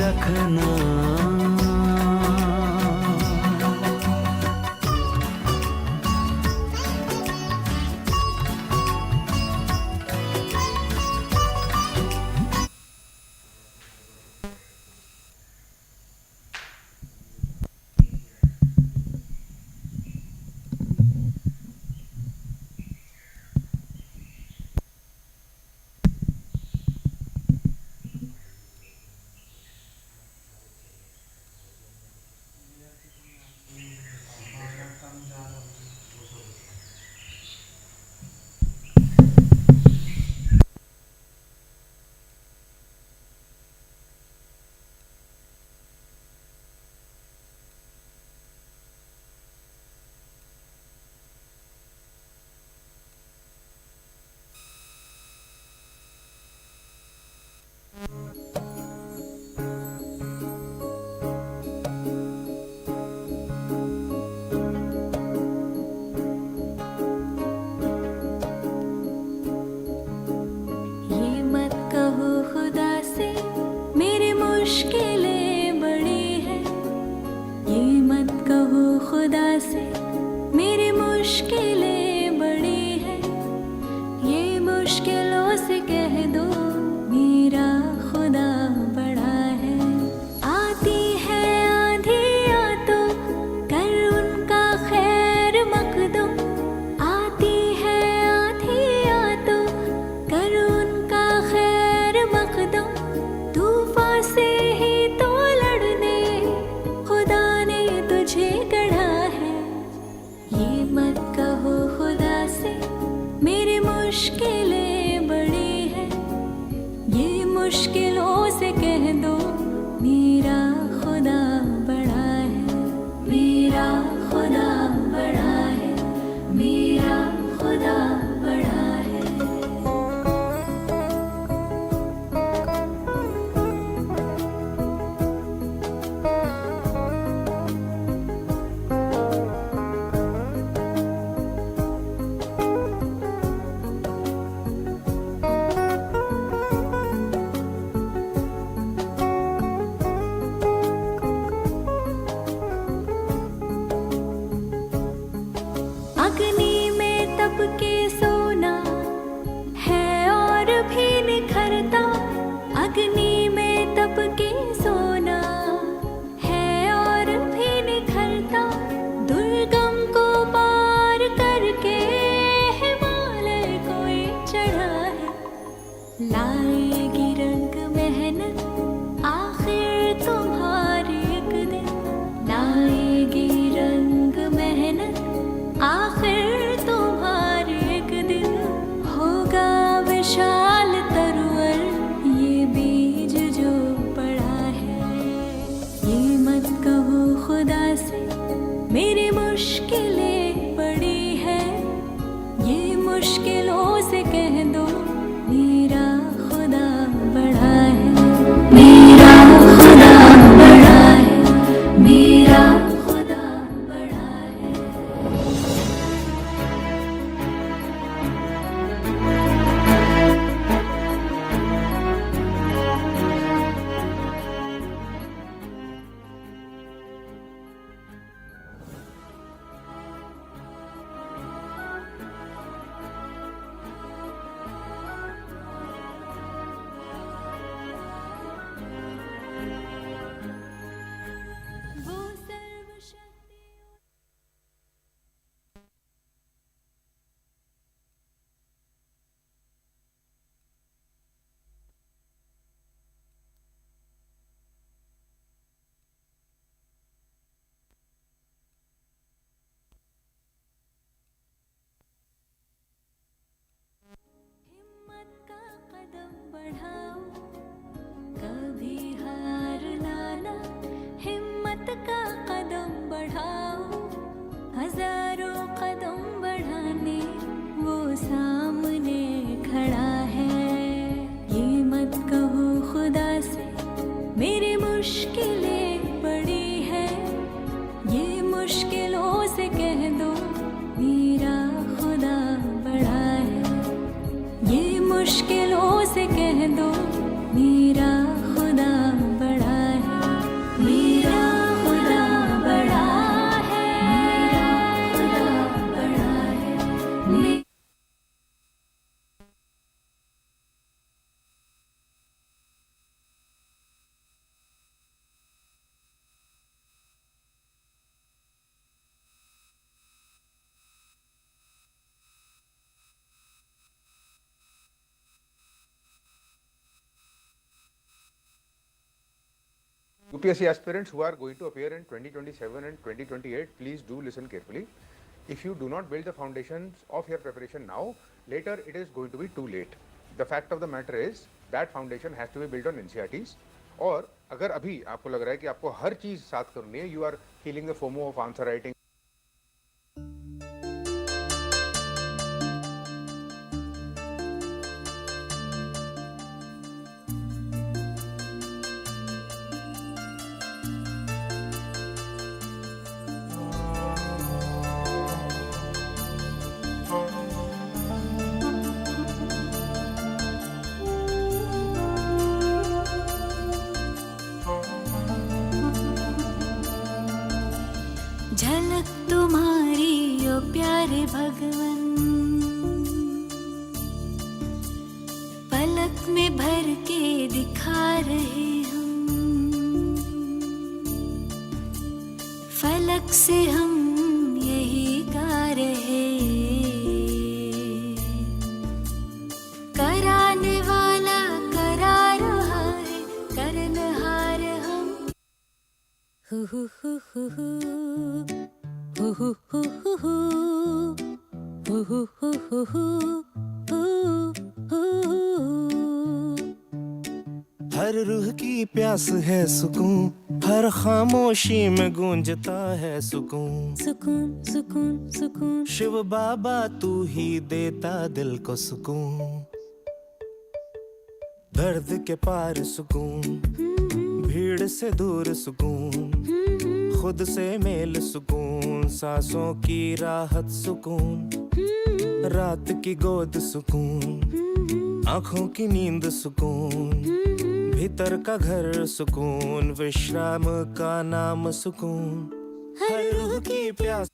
रखना। मुश्किलों से कह दो मेरा खुदा बड़ा है। UPSC aspirants who are going to appear in 2027 and 2028, please do listen carefully. If you do not build the foundations of your preparation now, later it is going to be too late. The fact of the matter is that foundation has to be built on NCERTs. और अगर अभी आपको लग रहा है कि आपको हर चीज साथ करनी है, you are feeling the FOMO of answer writing. झलक तुम्हारी ओ प्यारे भगवन, पलक में भर के दिखा रहे हम, फलक से हम यही गा रहे, कराने वाला करा रहा है, करनहार हम। हु हु हु हु हु हु हु हु हु हु हु हु हु हु। हर रूह की प्यास है सुकून, हर खामोशी में गूंजता है सुकून। सुकून सुकून सुकून, शिव बाबा तू ही देता दिल को सुकून। दर्द के पार सुकून, भीड़ से दूर सुकून, खुद से मेल सुकून, सांसों की राहत सुकून, रात की गोद सुकून, आँखों की नींद सुकून, भीतर का घर सुकून, विश्राम का नाम सुकून। हर रूह की प्यास।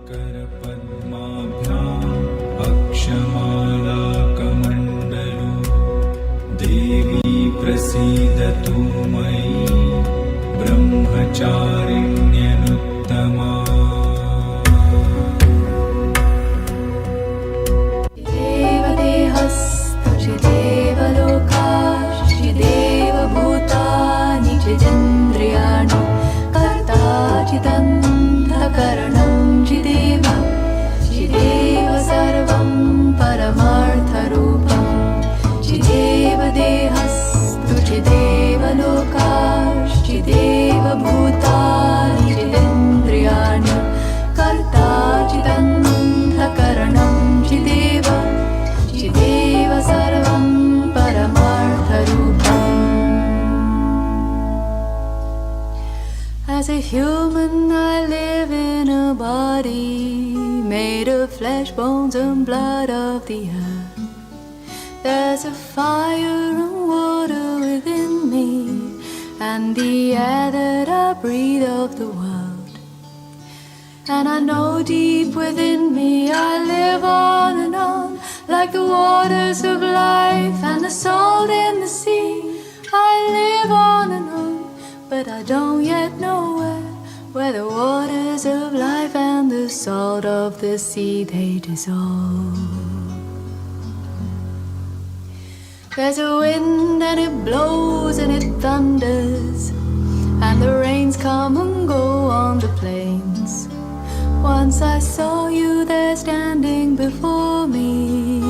करपद्माभ्याम् अक्षमालाकमण्डलो देवी प्रसीदतु मयि ब्रह्मचारिण्यनुत्तमा देवभूतानि चिदेन्द्रियाणि कर्ताचिदन्धकरणं चिदेव चिदेव सर्वं परमार्थरूपं चिदेव देहस्तु चिदेव लोकाश्चिदेव भूतानि चिदेन्द्रियाणि कर्ताचिदन्धकरणं चिदेव चिदेव सर्वं परमार्थरूपम्. As a human, I live in a body made of flesh, bones, and blood of the earth. There's a fire and water within me, and the air that I breathe of the world. And I know deep within me I live on and on, like the waters of life and the salt in the sea. I live on and on, but I don't yet know where the waters of life and the salt of the sea they dissolve. There's a wind and it blows and it thunders, and the rains come and go on the plains. Once I saw you there standing before me,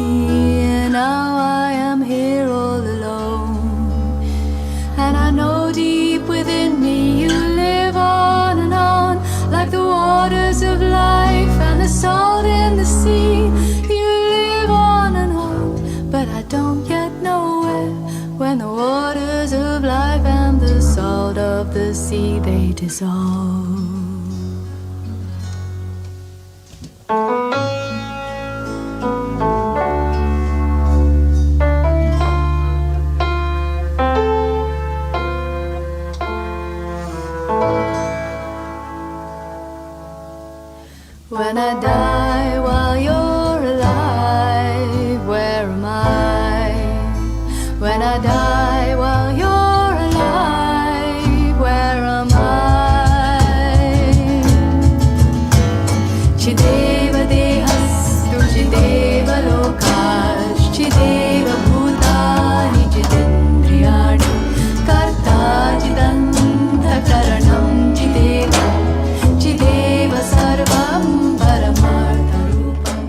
and now I am here all alone. And I know deep within me you live on and on, like the waters of life and the salt in the sea. You live on and on, but I don't yet know when the waters of life and the salt of the sea they dissolve. When I die while you're alive, where am I? When I die while you're alive, where am I? Chideva dehastu chideva lokash chideva bhutani chidendriyani karta chidantha karanam chideva chideva sarvam paramartha rupam.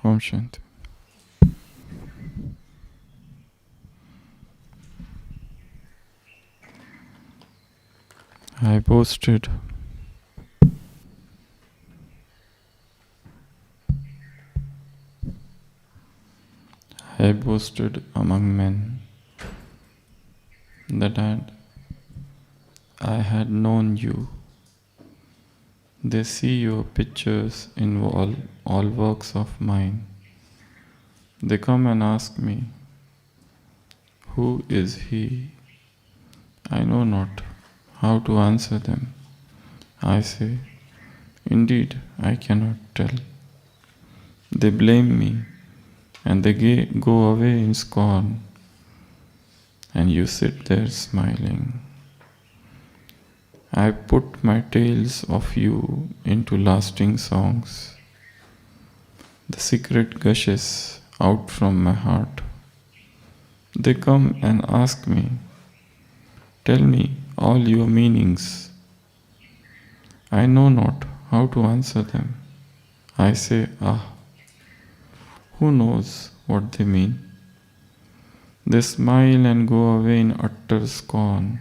Om Shanti. I boasted among men that I had known you, They see your pictures in all works of mine. They come and ask me, who is he? I know not how to answer them. I say, indeed, I cannot tell. They blame me and they go away in scorn, and you sit there smiling. I put my tales of you into lasting songs. The secret gushes out from my heart. They come and ask me, tell me all your meanings. I know not how to answer them. I say, who knows what they mean? They smile and go away in utter scorn,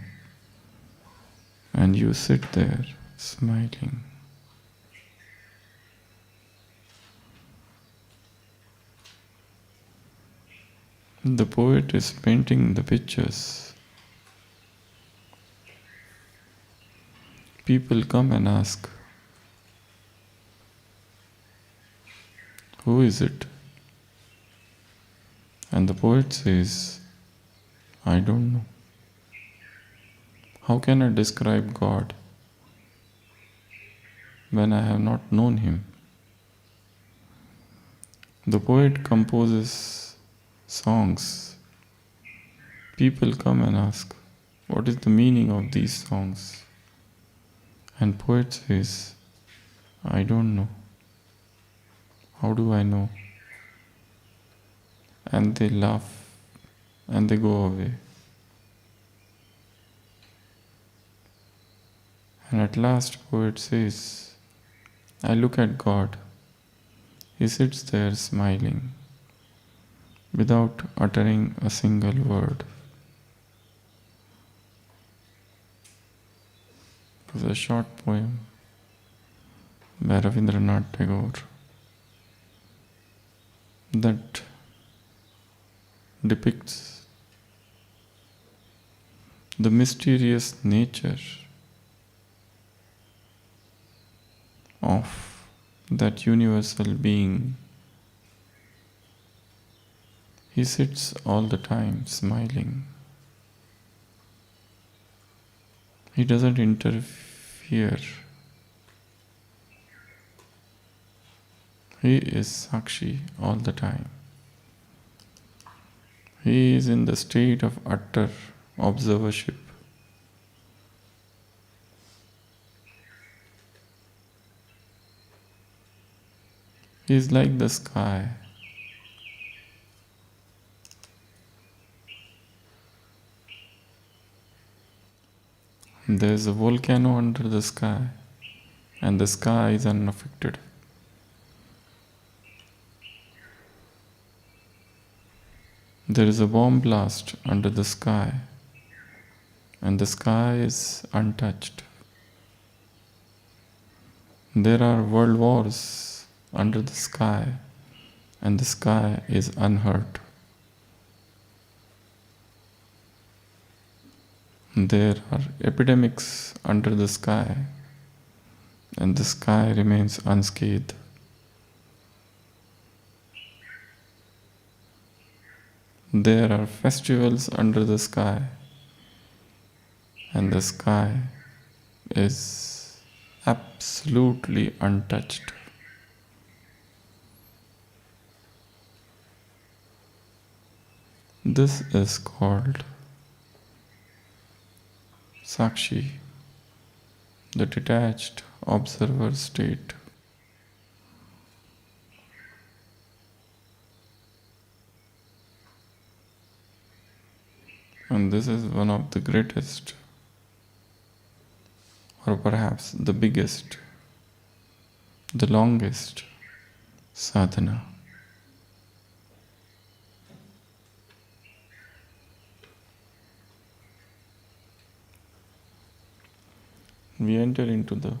and you sit there smiling. The poet is painting the pictures. People come and ask, who is it? And the poet says, I don't know. How can I describe God when I have not known Him? The poet composes songs. People come and ask, what is the meaning of these songs? And poet says, I don't know. How do I know? And they laugh and they go away. And at last poet says, I look at God. He sits there smiling without uttering a single word. It was a short poem by Rabindranath Tagore that depicts the mysterious nature of that universal being. He sits all the time smiling. He doesn't interfere. He is sakshi all the time. He is in the state of utter observership. He is like the sky. There is a volcano under the sky, and the sky is unaffected. There is a bomb blast under the sky, and the sky is untouched. There are world wars under the sky, and the sky is unhurt. There are epidemics under the sky, and the sky remains unscathed. There are festivals under the sky, and the sky is absolutely untouched. This is called sakshi, the detached observer state. And this is one of the greatest, or perhaps the biggest, the longest sadhana. We enter into the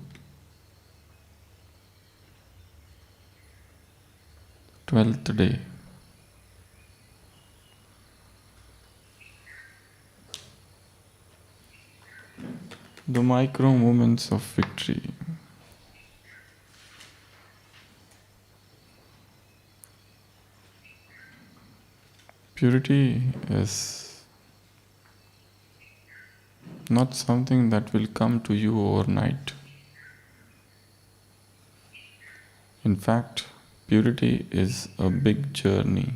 12th day. The micro moments of victory. Purity is not something that will come to you overnight. In fact, purity is a big journey.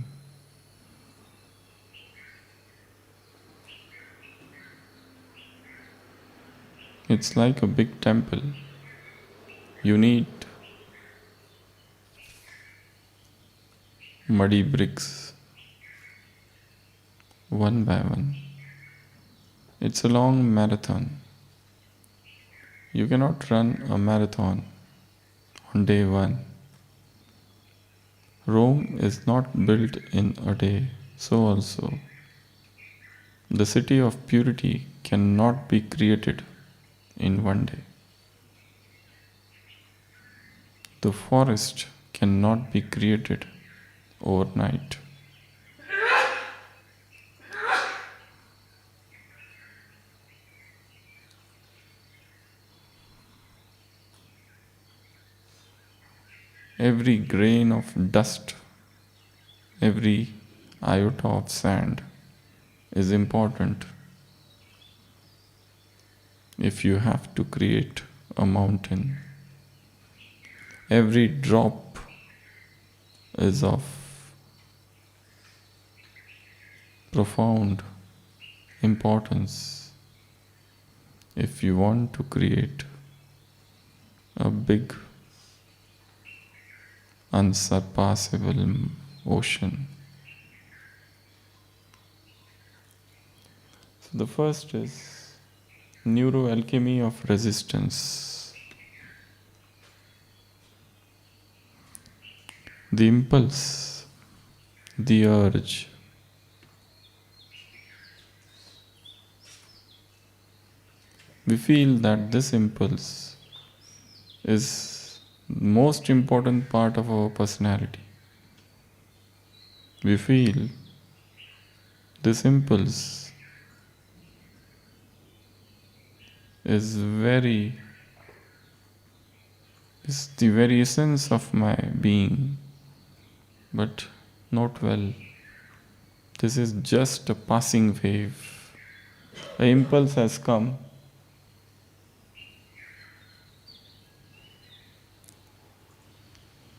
It's like a big temple. You need muddy bricks, one by one. It's a long marathon. You cannot run a marathon on day one. Rome is not built in a day, so also the city of purity cannot be created in one day. The forest cannot be created overnight. Every grain of dust, every iota of sand is important if you have to create a mountain. Every drop is of profound importance if you want to create a big, unsurpassable ocean. So the first is neuroalchemy of resistance. The impulse, the urge, we feel that this impulse is the most important part of our personality. We feel this impulse is the very essence of my being, but not well. This is just a passing wave. An impulse has come,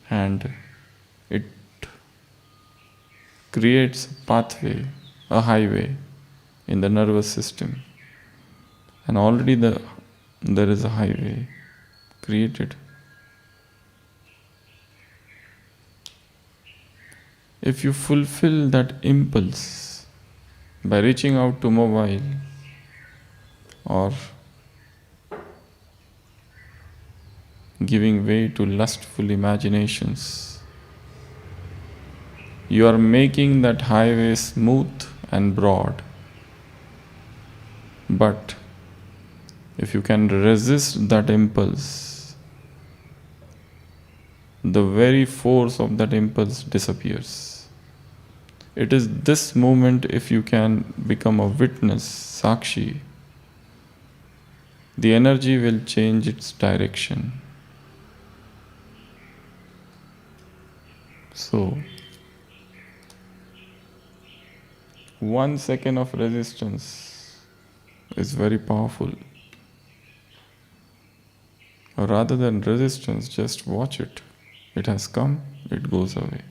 and it creates a pathway, a highway in the nervous system. And already there is a highway created. If you fulfill that impulse by reaching out to mobile or giving way to lustful imaginations, you are making that highway smooth and broad. But if you can resist that impulse, the very force of that impulse disappears. It is this moment, if you can become a witness, sakshi, the energy will change its direction. So, 1 second of resistance is very powerful. Rather than resistance, just watch it. It has come, it goes away.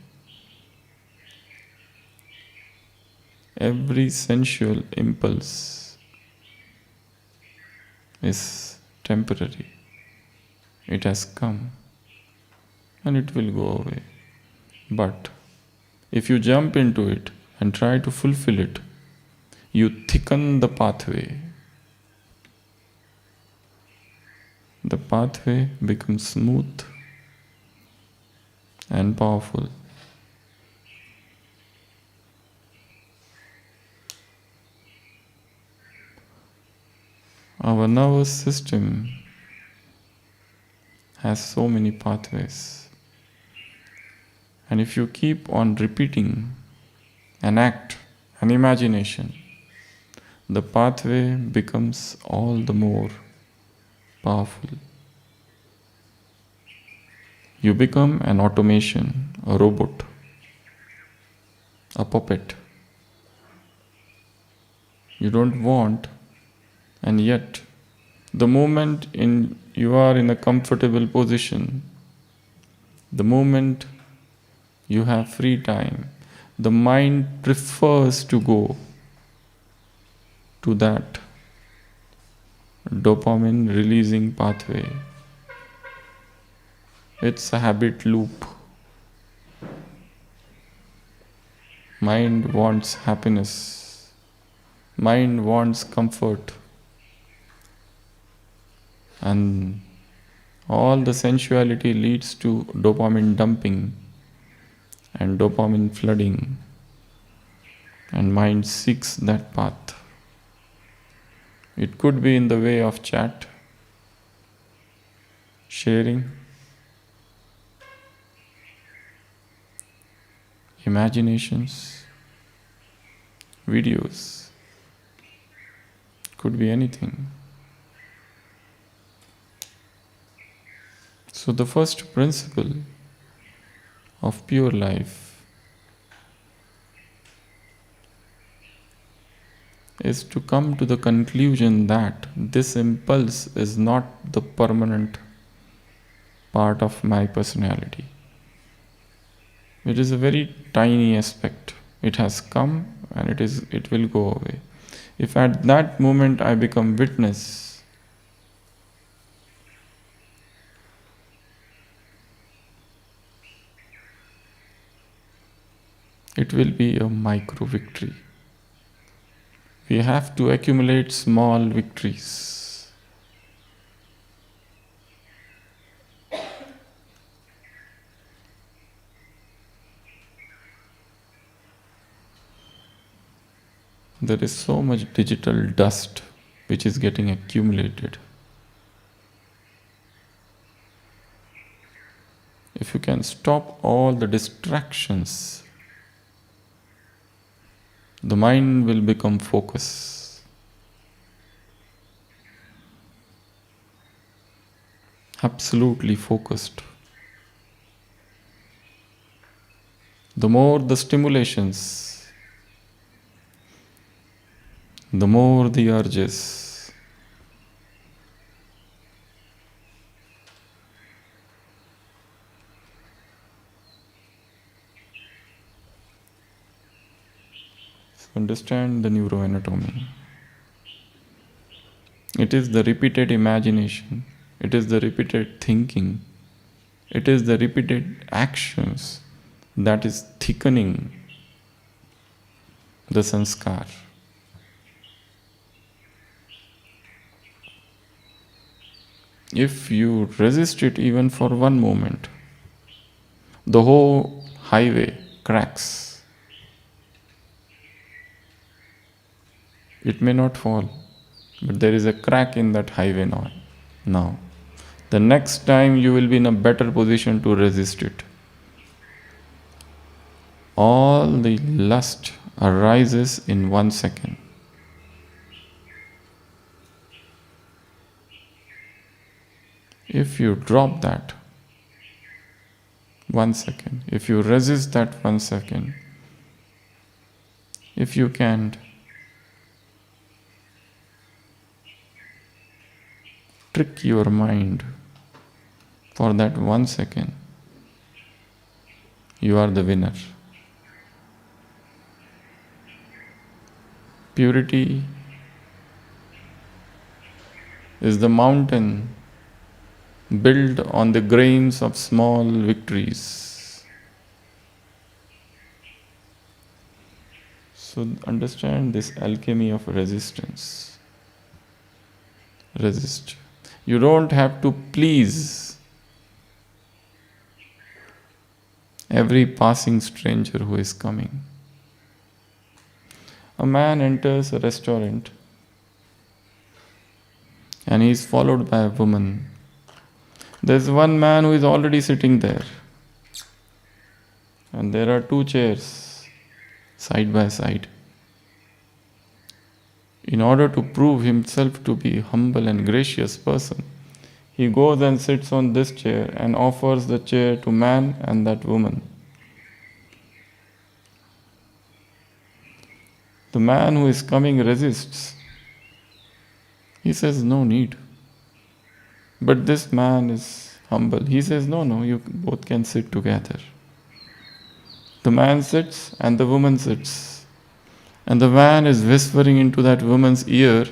Every sensual impulse is temporary. It has come and it will go away. But if you jump into it and try to fulfill it, you thicken the pathway. The pathway becomes smooth and powerful. Our nervous system has so many pathways. And if you keep on repeating an act, an imagination, the pathway becomes all the more powerful. You become an automation, a robot, a puppet You don't want, and yet the moment you are in a comfortable position, the moment you have free time, the mind prefers to go to that dopamine releasing pathway. It's a habit loop. Mind wants happiness. Mind wants comfort. And all the sensuality leads to dopamine dumping and dopamine flooding. And mind seeks that path. It could be in the way of chat, sharing, imaginations, videos, could be anything. So the first principle of pure life is to come to the conclusion that this impulse is not the permanent part of my personality. It is a very tiny aspect. It has come and it will go away. If at that moment I become witness, it will be a micro victory. We have to accumulate small victories. There is so much digital dust which is getting accumulated. If you can stop all the distractions, the mind will become focused. Absolutely focused. The more the stimulations, the more the urges, understand the neuroanatomy. It is the repeated imagination, it is the repeated thinking, it is the repeated actions that is thickening the sanskar. If you resist it even for one moment, the whole highway cracks. It may not fall, but there is a crack in that highway now. The next time you will be in a better position to resist it. All the lust arises in 1 second. If you drop that 1 second, if you resist that 1 second, if you can trick your mind for that 1 second, you are the winner. Purity is the mountain built on the grains of small victories. So understand this alchemy of resistance. Resist. You don't have to please every passing stranger who is coming. A man enters a restaurant and he is followed by a woman. There's one man who is already sitting there, and there are 2 chairs side by side. In order to prove himself to be a humble and gracious person, he goes and sits on this chair and offers the chair to man and that woman. The man who is coming resists. He says, no need. But this man is humble. He says, no, you both can sit together. The man sits and the woman sits. And the man is whispering into that woman's ear,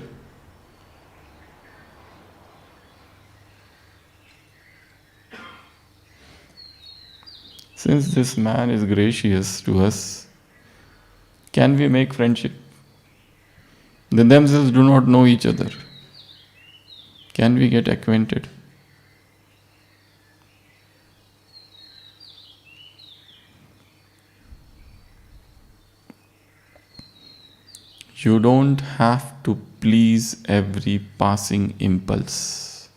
since this man is gracious to us, can we make friendship? They themselves do not know each other. Can we get acquainted? You don't have to please every passing impulse.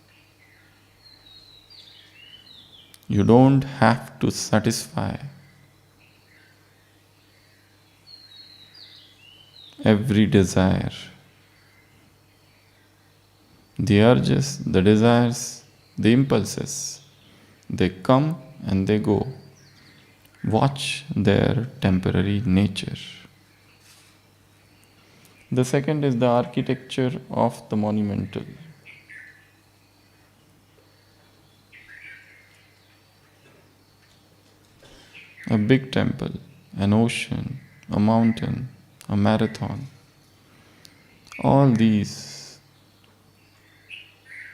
You don't have to satisfy every desire. The urges, the desires, the impulses, they come and they go. Watch their temporary nature. The second is the architecture of the monumental. A big temple, an ocean, a mountain, a marathon. All these,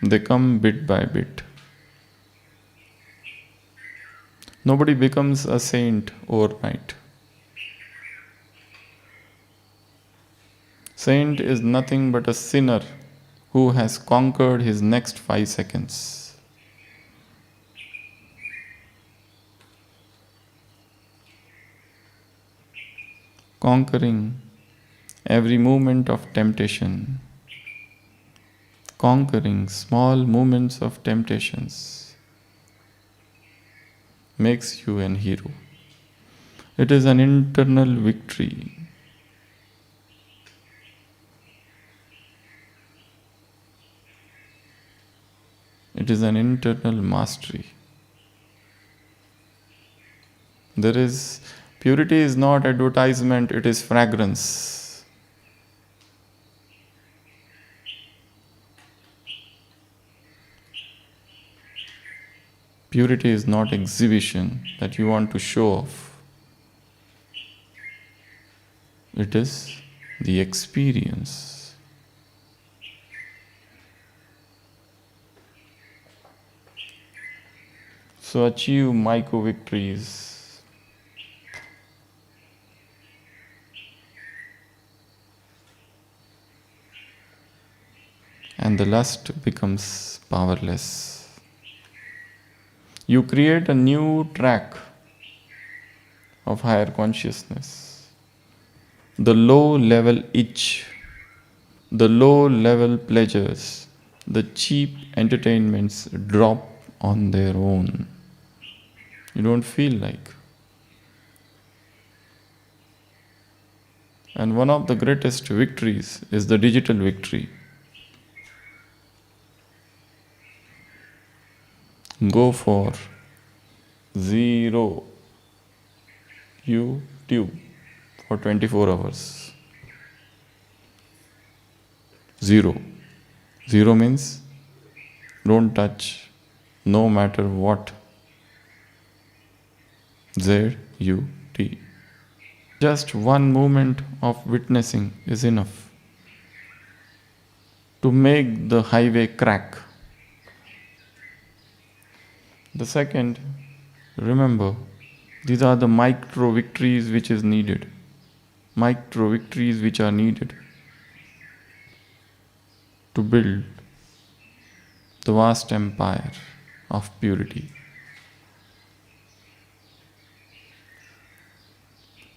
they come bit by bit. Nobody becomes a saint overnight. Saint is nothing but a sinner who has conquered his next 5 seconds. Conquering every moment of temptation, conquering small moments of temptations makes you an hero. It is an internal victory. It is an internal mastery. Purity is not advertisement, it is fragrance. Purity is not exhibition that you want to show off. It is the experience. So achieve micro victories. And the lust becomes powerless. You create a new track of higher consciousness. The low level itch, the low level pleasures, the cheap entertainments drop on their own. You don't feel like. And one of the greatest victories is the digital victory. Go for 0 YouTube for 24 hours. 0. 0 means don't touch, no matter what. Z-U-T. Just one moment of witnessing is enough to make the highway crack. The second, remember, these are the micro victories which is needed. Micro victories which are needed to build the vast empire of purity.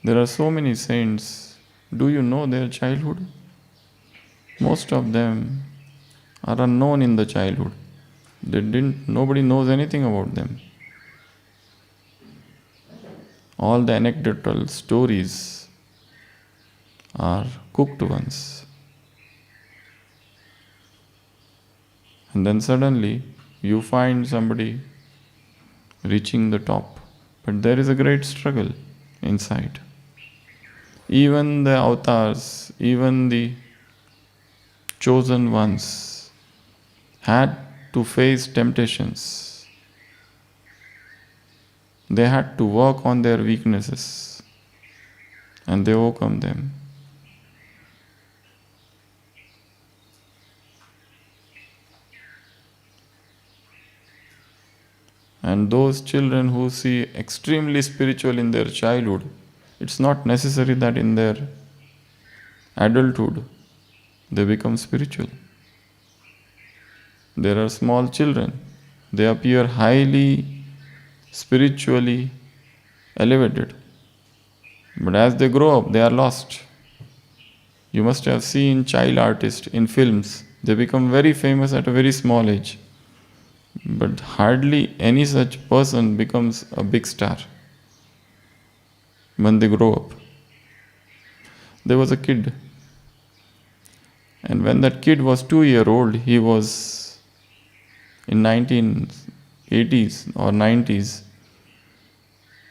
There are so many saints. Do you know their childhood? Most of them are unknown in the childhood. Nobody knows anything about them. All the anecdotal stories are cooked ones. And then suddenly you find somebody reaching the top. But there is a great struggle inside. Even the avatars, even the chosen ones had to face temptations. They had to work on their weaknesses and they overcome them. And those children who see extremely spiritual in their childhood, it's not necessary that in their adulthood they become spiritual. There are small children, they appear highly spiritually elevated. But as they grow up, they are lost. You must have seen child artists in films. They become very famous at a very small age. But hardly any such person becomes a big star when they grow up. There was a kid, and when that kid was 2 years old, he was in 1980s or 90s.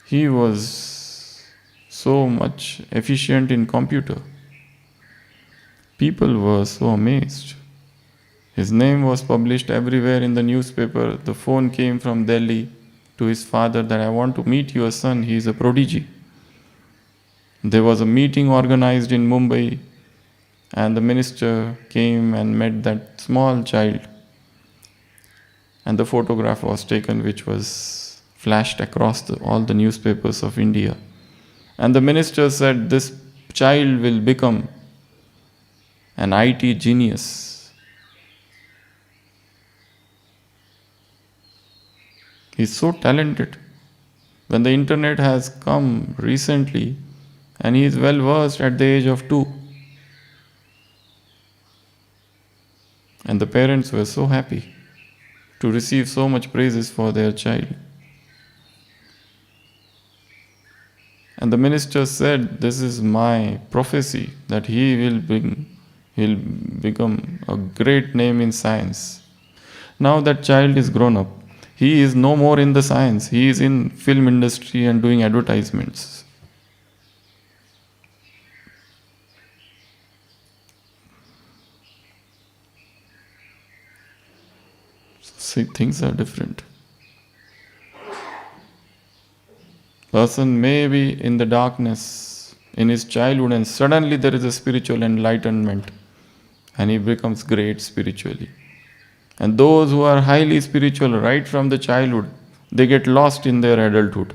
He was so much efficient in computer. People were so amazed. His name was published everywhere in the newspaper. The phone came from Delhi to his father that I want to meet your son, he is a prodigy. There was a meeting organized in Mumbai and the minister came and met that small child. And the photograph was taken which was flashed across all the newspapers of India. And the minister said, this child will become an IT genius. He's so talented. When the internet has come recently, and he is well versed at the age of 2. And the parents were so happy to receive so much praises for their child. And the minister said, this is my prophecy that he'll become a great name in science. Now that child is grown up. He is no more in the science. He is in film industry and doing advertisements. See, things are different. Person may be in the darkness in his childhood and suddenly there is a spiritual enlightenment and he becomes great spiritually. And those who are highly spiritual right from the childhood, they get lost in their adulthood.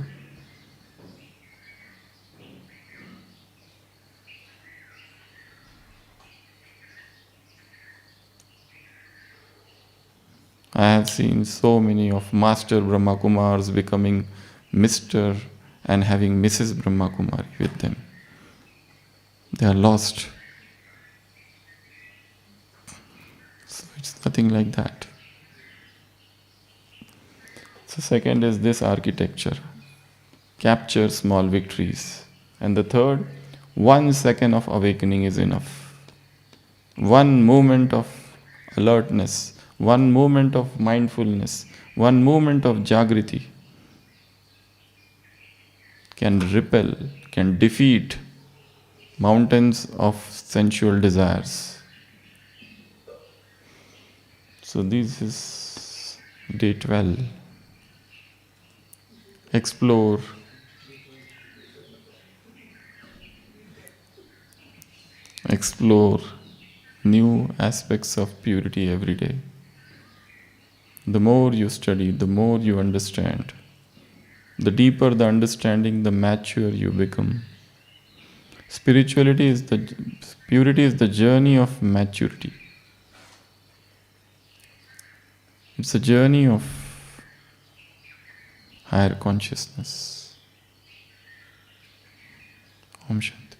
I have seen so many of Master Brahma Kumaris becoming Mr. and having Mrs. Brahma Kumari with them. They are lost. So it's nothing like that. So second is this architecture. Capture small victories. And the third, 1 second of awakening is enough. 1 moment of alertness, 1 moment of mindfulness, 1 moment of jagriti can repel, can defeat mountains of sensual desires. So this is day 12. Explore. Explore new aspects of purity every day. The more you study, the more you understand. The deeper the understanding, the mature you become. Purity is the journey of maturity. It's a journey of higher consciousness. Om Shanti.